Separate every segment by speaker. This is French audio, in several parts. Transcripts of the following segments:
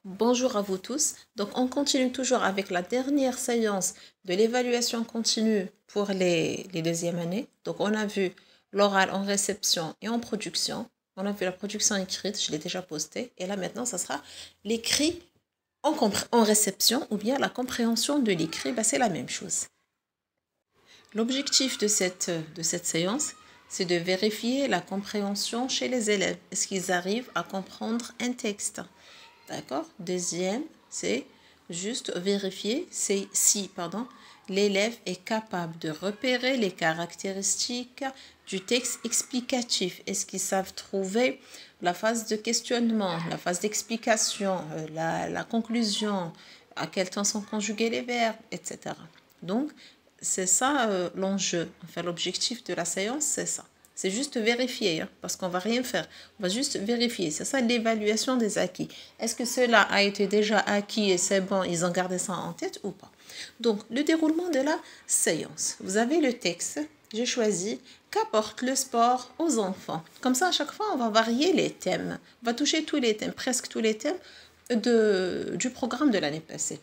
Speaker 1: Bonjour à vous tous. Donc, on continue toujours avec la dernière séance de l'évaluation continue pour les deuxièmes années. Donc, on a vu l'oral en réception et en production. On a vu la production écrite, je l'ai déjà postée. Et là, maintenant, ça sera l'écrit en réception ou bien la compréhension de l'écrit. C'est la même chose. L'objectif de cette séance, c'est de vérifier la compréhension chez les élèves. Est-ce qu'ils arrivent à comprendre un texte? D'accord? Deuxième, c'est juste vérifier si l'élève est capable de repérer les caractéristiques du texte explicatif. Est-ce qu'ils savent trouver la phase de questionnement, la phase d'explication, la conclusion, à quel temps sont conjugués les verbes, etc. Donc, c'est ça l'enjeu. Enfin, l'objectif de la séance, c'est ça. C'est juste vérifier, parce qu'on va rien faire. On va juste vérifier. C'est ça l'évaluation des acquis. Est-ce que cela a été déjà acquis et c'est bon, ils ont gardé ça en tête ou pas? Donc, le déroulement de la séance. Vous avez le texte. J'ai choisi qu'apporte le sport aux enfants. Comme ça, à chaque fois, on va varier les thèmes. On va toucher tous les thèmes, presque tous les thèmes du programme de l'année passée.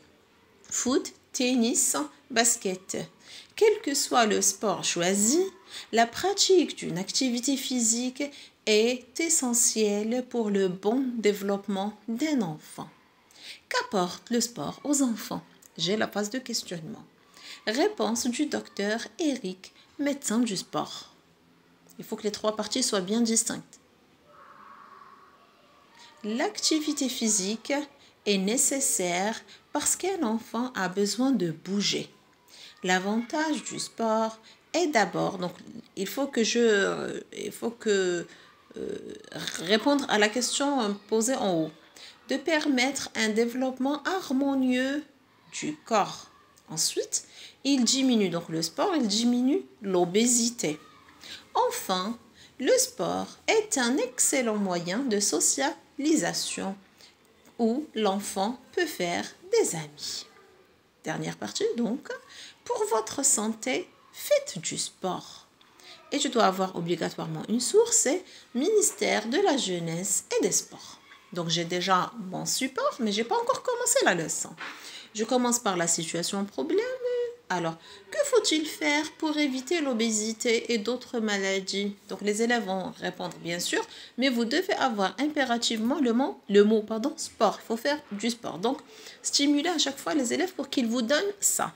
Speaker 1: Foot, tennis, basket. Quel que soit le sport choisi, la pratique d'une activité physique est essentielle pour le bon développement d'un enfant. Qu'apporte le sport aux enfants? J'ai la phase de questionnement. Réponse du docteur Eric, médecin du sport. Il faut que les trois parties soient bien distinctes. L'activité physique est nécessaire parce qu'un enfant a besoin de bouger. L'avantage du sport est d'abord, donc il faut répondre à la question posée en haut, de permettre un développement harmonieux du corps. Ensuite, le sport, il diminue l'obésité. Enfin, le sport est un excellent moyen de socialisation où l'enfant peut faire des amis. Dernière partie donc, pour votre santé, faites du sport. Et tu dois avoir obligatoirement une source, c'est ministère de la Jeunesse et des Sports. Donc j'ai déjà mon support, mais je n'ai pas encore commencé la leçon. Je commence par la situation problème. Alors, que faut-il faire pour éviter l'obésité et d'autres maladies? Donc les élèves vont répondre bien sûr, mais vous devez avoir impérativement le mot sport. Il faut faire du sport. Donc, stimuler à chaque fois les élèves pour qu'ils vous donnent ça.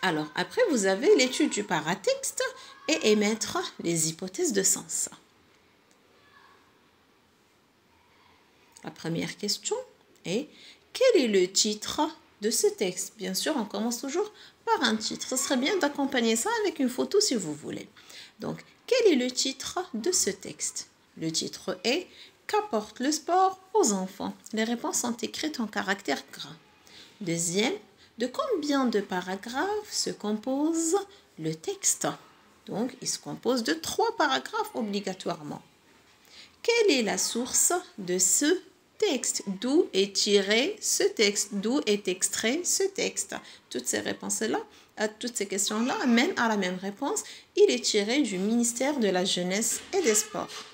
Speaker 1: Alors, après, vous avez l'étude du paratexte et émettre les hypothèses de sens. La première question est: quel est le titre de ce texte? Bien sûr, on commence toujours par un titre. Ce serait bien d'accompagner ça avec une photo si vous voulez. Donc, quel est le titre de ce texte? Le titre est: qu'apporte le sport aux enfants? Les réponses sont écrites en caractères gras. Deuxième, de combien de paragraphes se compose le texte? Donc, il se compose de 3 paragraphes obligatoirement. Quelle est la source de ce texte? D'où est tiré ce texte? D'où est extrait ce texte? Toutes ces réponses-là, toutes ces questions-là mènent à la même réponse. Il est tiré du ministère de la Jeunesse et des Sports.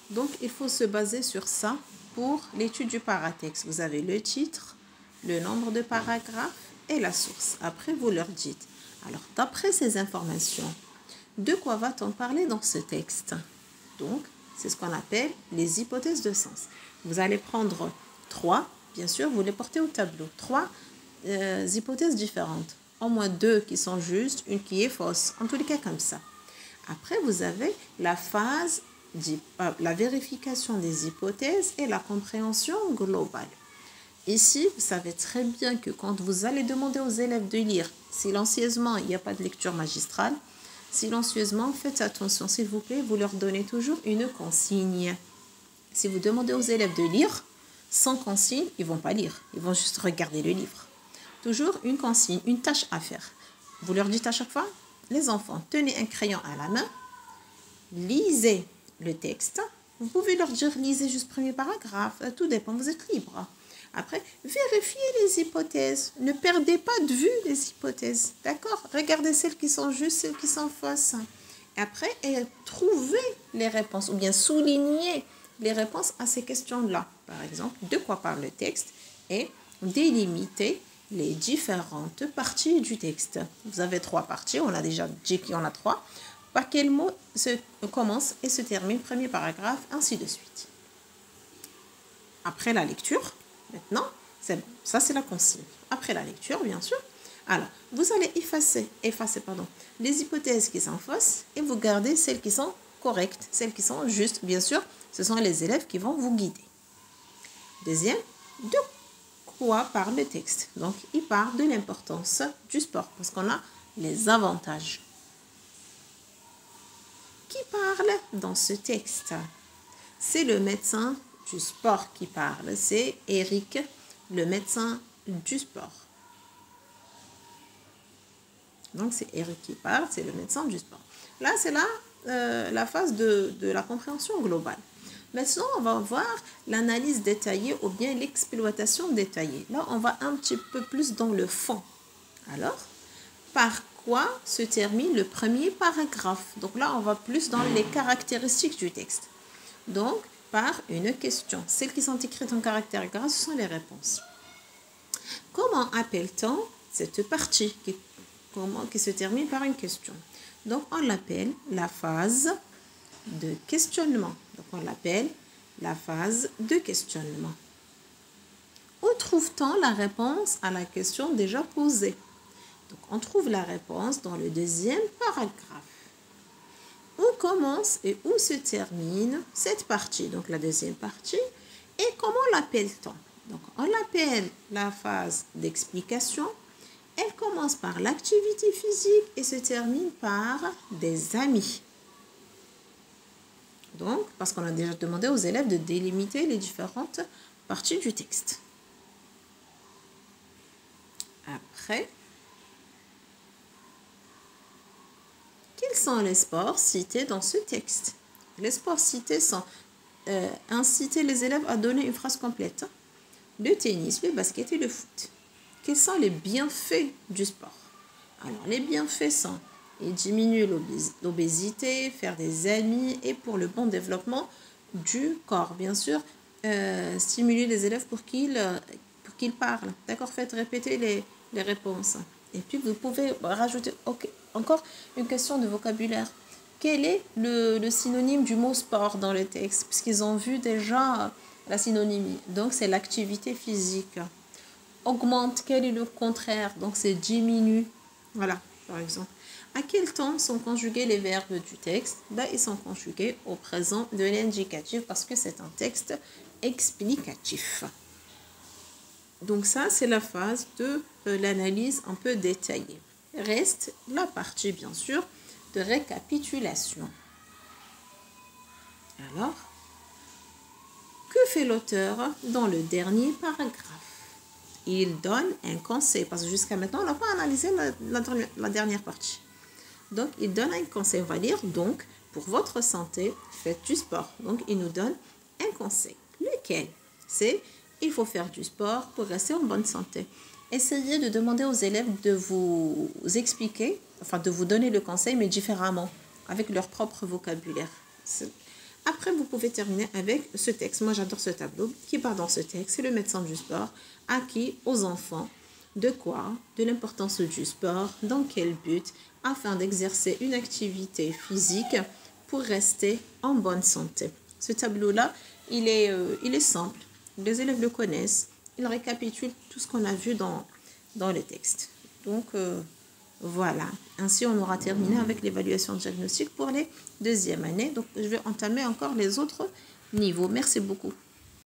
Speaker 1: Donc, il faut se baser sur ça pour l'étude du paratexte. Vous avez le titre, le nombre de paragraphes et la source. Après, vous leur dites: alors, d'après ces informations, de quoi va-t-on parler dans ce texte? Donc, c'est ce qu'on appelle les hypothèses de sens. Vous allez prendre 3, bien sûr, vous les portez au tableau. 3 hypothèses différentes. Au moins 2 qui sont justes, une qui est fausse. En tous les cas, comme ça. Après, vous avez la phase, la vérification des hypothèses et la compréhension globale. Ici, vous savez très bien que quand vous allez demander aux élèves de lire silencieusement, il n'y a pas de lecture magistrale. Silencieusement, faites attention, s'il vous plaît, vous leur donnez toujours une consigne. Si vous demandez aux élèves de lire sans consigne, ils ne vont pas lire, ils vont juste regarder le livre. Toujours une consigne, une tâche à faire. Vous leur dites à chaque fois: les enfants, tenez un crayon à la main, lisez le texte. Vous pouvez leur dire: lisez juste le premier paragraphe, tout dépend, vous êtes libre. Après, vérifiez les hypothèses. Ne perdez pas de vue les hypothèses. D'accord? Regardez celles qui sont justes, celles qui sont fausses. Après, trouvez les réponses ou bien soulignez les réponses à ces questions-là. Par exemple, de quoi parle le texte et délimiter les différentes parties du texte. Vous avez 3 parties, on a déjà dit qu'il y en a 3. Par quel mot commence et se termine le premier paragraphe, ainsi de suite. Après la lecture, maintenant, c'est bon. Ça, c'est la consigne. Après la lecture, bien sûr. Alors, vous allez effacer les hypothèses qui sont fausses et vous gardez celles qui sont correctes, celles qui sont justes. Bien sûr, ce sont les élèves qui vont vous guider. Deuxième, de quoi parle le texte? Donc, il parle de l'importance du sport parce qu'on a les avantages. Qui parle dans ce texte? C'est le médecin du sport qui parle. C'est Eric, le médecin du sport. Donc, c'est Eric qui parle, c'est le médecin du sport. Là, c'est la phase de la compréhension globale. Maintenant, on va voir l'analyse détaillée ou bien l'exploitation détaillée. Là, on va un petit peu plus dans le fond. Alors, par quoi se termine le premier paragraphe? Donc là, on va plus dans les caractéristiques du texte. Donc, par une question. Celles qui sont écrites en caractère gras, ce sont les réponses. Comment appelle-t-on cette partie qui se termine par une question? Donc, on l'appelle la phase de questionnement. Donc, on l'appelle la phase de questionnement. Où trouve-t-on la réponse à la question déjà posée? Donc, on trouve la réponse dans le deuxième paragraphe. Où commence et où se termine cette partie? Donc, la deuxième partie. Et comment l'appelle-t-on? Donc, on l'appelle la phase d'explication. Elle commence par l'activité physique et se termine par des amis. Donc, parce qu'on a déjà demandé aux élèves de délimiter les différentes parties du texte. Après, quels sont les sports cités dans ce texte? Les sports cités sont inciter les élèves à donner une phrase complète. Le tennis, le basket et le foot. Quels sont les bienfaits du sport? Alors, les bienfaits sont diminuer l'obésité, faire des amis et pour le bon développement du corps. Bien sûr, stimuler les élèves pour qu'ils parlent. D'accord? Faites répéter les réponses. Et puis, vous pouvez rajouter encore une question de vocabulaire. Quel est le synonyme du mot sport dans le texte? Puisqu'ils ont vu déjà la synonymie. Donc, c'est l'activité physique. Augmente, quel est le contraire? Donc, c'est diminue. Voilà, par exemple. À quel temps sont conjugués les verbes du texte? Ils sont conjugués au présent de l'indicatif parce que c'est un texte explicatif. Donc, ça, c'est la phase de l'analyse un peu détaillée. Reste la partie, bien sûr, de récapitulation. Alors, que fait l'auteur dans le dernier paragraphe? Il donne un conseil, parce que jusqu'à maintenant, on n'a pas analysé la dernière partie. Donc, il donne un conseil. On va lire, donc, pour votre santé, faites du sport. Donc, il nous donne un conseil. Lequel? C'est, il faut faire du sport pour rester en bonne santé. Essayez de demander aux élèves de vous expliquer, enfin, de vous donner le conseil, mais différemment, avec leur propre vocabulaire. Après, vous pouvez terminer avec ce texte. Moi, j'adore ce tableau. Qui part dans ce texte? C'est le médecin du sport. Acquis aux enfants. De quoi? De l'importance du sport. Dans quel but? Afin d'exercer une activité physique pour rester en bonne santé. Ce tableau-là, il est simple. Les élèves le connaissent. Il récapitule tout ce qu'on a vu dans le texte. Donc, voilà. Ainsi, on aura terminé avec l'évaluation diagnostique pour les deuxièmes années. Donc, je vais entamer encore les autres niveaux. Merci beaucoup.